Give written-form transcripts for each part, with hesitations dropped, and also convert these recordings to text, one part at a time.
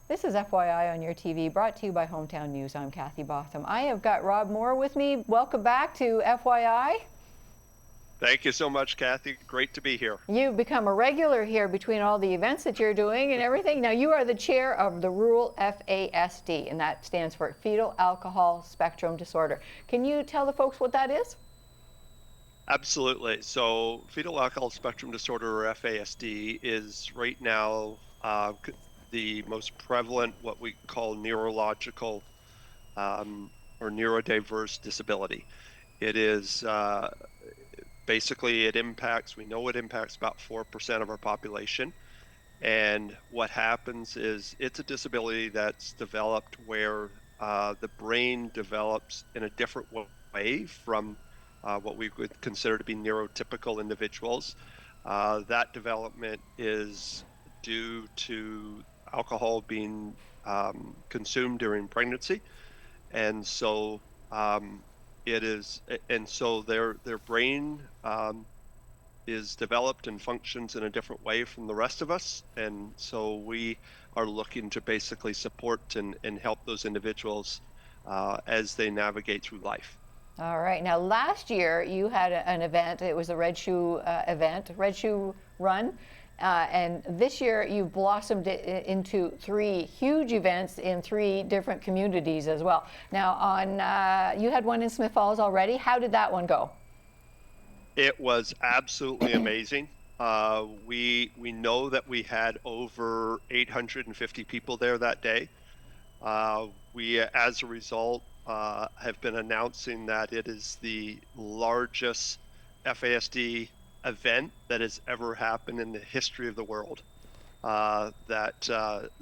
This is FYI on your TV, brought to you by Hometown News. I'm Kathy Botham. I have got Rob Moore with me. Welcome back to FYI. Thank you so much, Kathy. Great to be here. You've become a regular here between all the events that you're doing and everything. Now, you are the chair of the Rural FASD, and that stands for Fetal Alcohol Spectrum Disorder. Can you tell the folks what that is? Absolutely. So fetal alcohol spectrum disorder, or FASD, is right now the most prevalent, what we call neurological or neurodiverse disability. It is basically, we know it impacts about 4% of our population. And what happens is it's a disability that's developed where the brain develops in a different way from what we would consider to be neurotypical individuals. That development is due to alcohol being consumed during pregnancy, and so their brain is developed and functions in a different way from the rest of us, and so we are looking to basically support and help those individuals as they navigate through life. All right. Now, last year you had an event. It was a Red Shoe event, Red Shoe Run. And this year you've blossomed it into 3 huge events in 3 different communities as well. Now, you had one in Smith Falls already. How did that one go? It was absolutely amazing. We know that we had over 850 people there that day. We, as a result, have been announcing that it is the largest FASD event that has ever happened in the history of the world.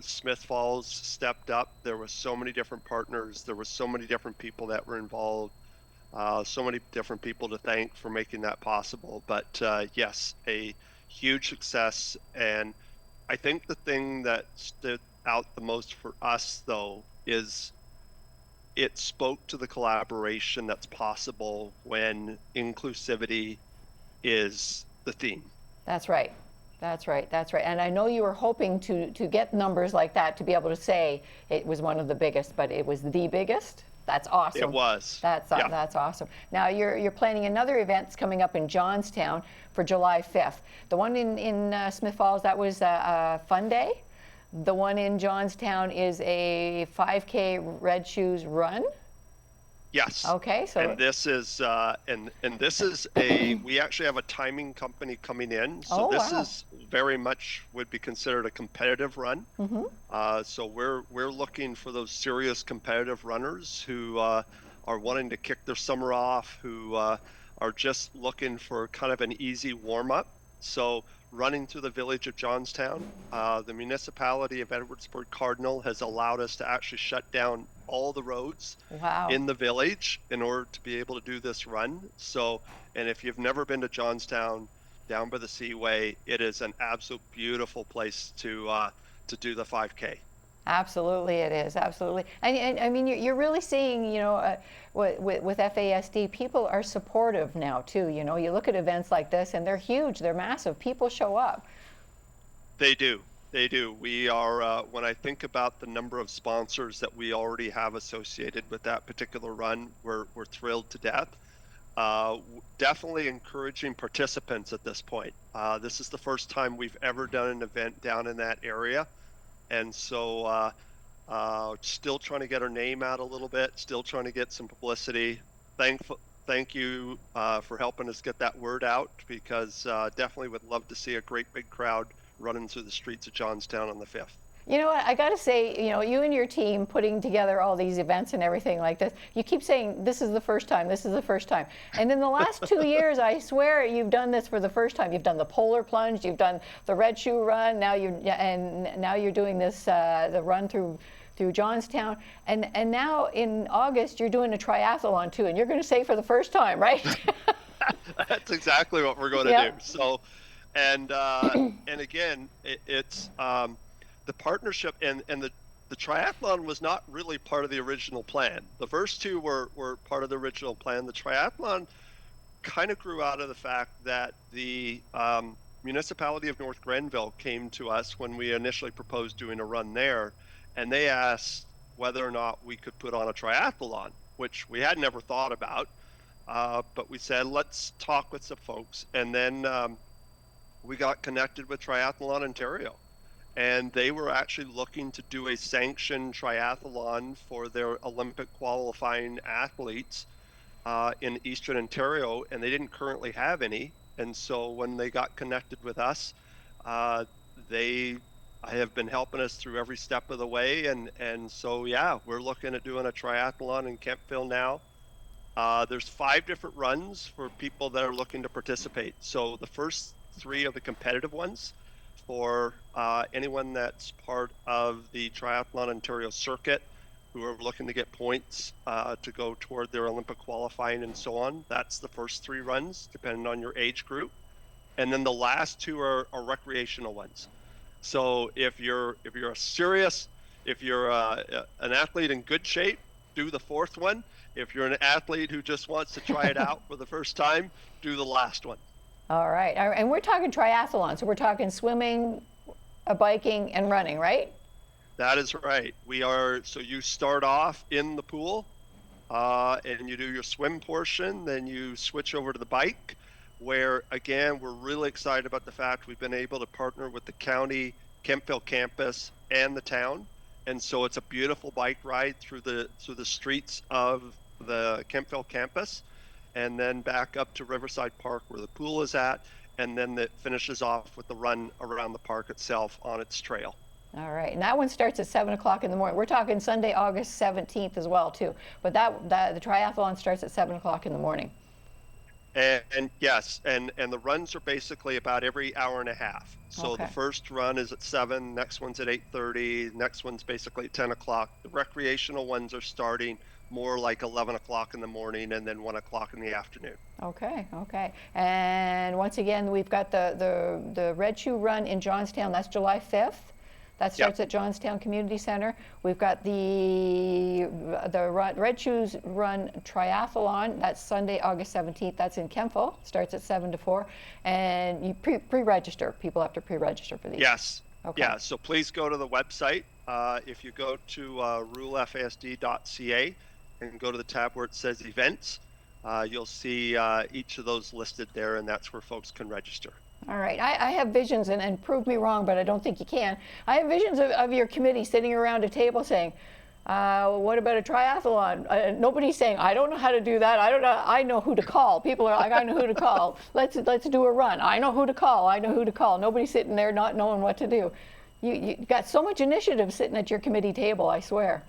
Smith Falls stepped up. There were so many different partners. There were so many different people that were involved. So many different people to thank for making that possible. But yes, a huge success. And I think the thing that stood out the most for us, though, is it spoke to the collaboration that's possible when inclusivity is the theme. That's right. That's right. That's right. And I know you were hoping to get numbers like that to be able to say it was one of the biggest, but it was the biggest. That's awesome. It was. That's awesome. Now you're planning another event coming up in Johnstown for July 5th. The one in Smith Falls, that was a fun day. The one in Johnstown is a 5K Red Shoes Run. Yes. Okay. So and this is we actually have a timing company coming in. So this is very much would be considered a competitive run. Mm-hmm. So we're looking for those serious competitive runners who are wanting to kick their summer off, who are just looking for kind of an easy warm up. So running through the village of Johnstown, the municipality of Edwardsburg Cardinal has allowed us to actually shut down all the roads in the village in order to be able to do this run. So, and if you've never been to Johnstown, down by the Seaway, it is an absolute beautiful place to do the 5K. Absolutely, it is. Absolutely. And I mean, you're really seeing, with FASD, people are supportive now, too. You look at events like this, and they're huge. They're massive. People show up. They do. They do. We are, when I think about the number of sponsors that we already have associated with that particular run, we're thrilled to death. Definitely encouraging participants at this point. This is the first time we've ever done an event down in that area. And so still trying to get our name out a little bit, still trying to get some publicity. Thank you for helping us get that word out, because definitely would love to see a great big crowd running through the streets of Johnstown on the 5th. You know what, I got to say, you and your team putting together all these events and everything like this, you keep saying, this is the first time, this is the first time. And in the last 2 years, I swear you've done this for the first time. You've done the polar plunge, you've done the Red Shoe Run, now you're doing this, the run through Johnstown. And now in August, you're doing a triathlon too, and you're going to say for the first time, right? That's exactly what we're going to do. So, and again, it's the partnership and the triathlon was not really part of the original plan. The first 2 were part of the original plan. The triathlon kind of grew out of the fact that the municipality of North Grenville came to us when we initially proposed doing a run there and they asked whether or not we could put on a triathlon, which we had never thought about. But we said, let's talk with some folks. And then we got connected with Triathlon Ontario. And they were actually looking to do a sanctioned triathlon for their Olympic qualifying athletes in Eastern Ontario, and they didn't currently have any. And so when they got connected with us, they have been helping us through every step of the way. And so, yeah, we're looking at doing a triathlon in Kemptville now. There's 5 different runs for people that are looking to participate. So the first 3 are the competitive ones for anyone that's part of the Triathlon Ontario circuit who are looking to get points to go toward their Olympic qualifying and so on. That's the first 3 runs, depending on your age group. And then the last 2 are recreational ones. So if you're an athlete in good shape, do the 4th one. If you're an athlete who just wants to try it out for the first time, do the last one. All right. And we're talking triathlon, so we're talking swimming, biking, and running, right? That is right. So you start off in the pool and you do your swim portion, then you switch over to the bike, where again, we're really excited about the fact we've been able to partner with the county, Kemptville campus, and the town. And so it's a beautiful bike ride through the streets of the Kemptville campus, and then back up to Riverside Park where the pool is at, and then it finishes off with the run around the park itself on its trail. All right, and that one starts at 7 o'clock in the morning. We're talking Sunday, August 17th as well, too. But the triathlon starts at 7 o'clock in the morning. And yes, and the runs are basically about every hour and a half. So Okay. The first run is at 7, next one's at 8:30, next one's basically at 10 o'clock. The recreational ones are starting more like 11 o'clock in the morning and then 1 o'clock in the afternoon. Okay. And once again, we've got the Red Shoe Run in Johnstown. That's July 5th. That starts at Johnstown Community Center. We've got the Red Shoes Run Triathlon. That's Sunday, August 17th. That's in Kemptville. Starts at 7 to 4. And you pre-register. People have to pre-register for these. Yes. Okay. Yeah. So please go to the website. If you go to rulefasd.ca and go to the tab where it says events, you'll see each of those listed there, and that's where folks can register. All right. I have visions, and prove me wrong, but I don't think you can. I have visions of your committee sitting around a table saying, what about a triathlon? Nobody's saying, I don't know how to do that. I don't know. I know who to call. People are like, I know who to call. Let's do a run. I know who to call. I know who to call. Nobody's sitting there not knowing what to do. You got so much initiative sitting at your committee table, I swear.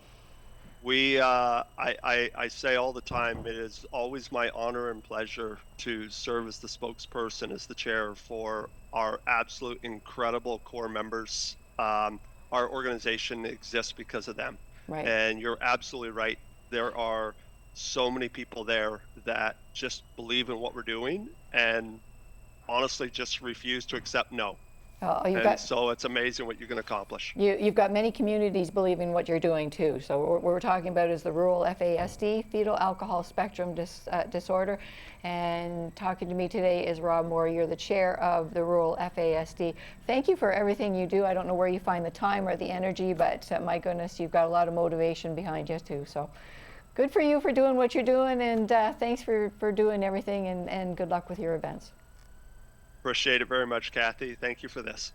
I say all the time, it is always my honor and pleasure to serve as the spokesperson, as the chair for our absolute incredible core members. Our organization exists because of them. Right. And you're absolutely right. There are so many people there that just believe in what we're doing and honestly just refuse to accept no. So it's amazing what you can accomplish. You've got many communities believing what you're doing too. So what we're talking about is the rural FASD, fetal alcohol spectrum disorder. And talking to me today is Rob Moore. You're the chair of the rural FASD. Thank you for everything you do. I don't know where you find the time or the energy, but my goodness, you've got a lot of motivation behind you too. So good for you for doing what you're doing, and thanks for doing everything, and good luck with your events. Appreciate it very much, Kathy. Thank you for this.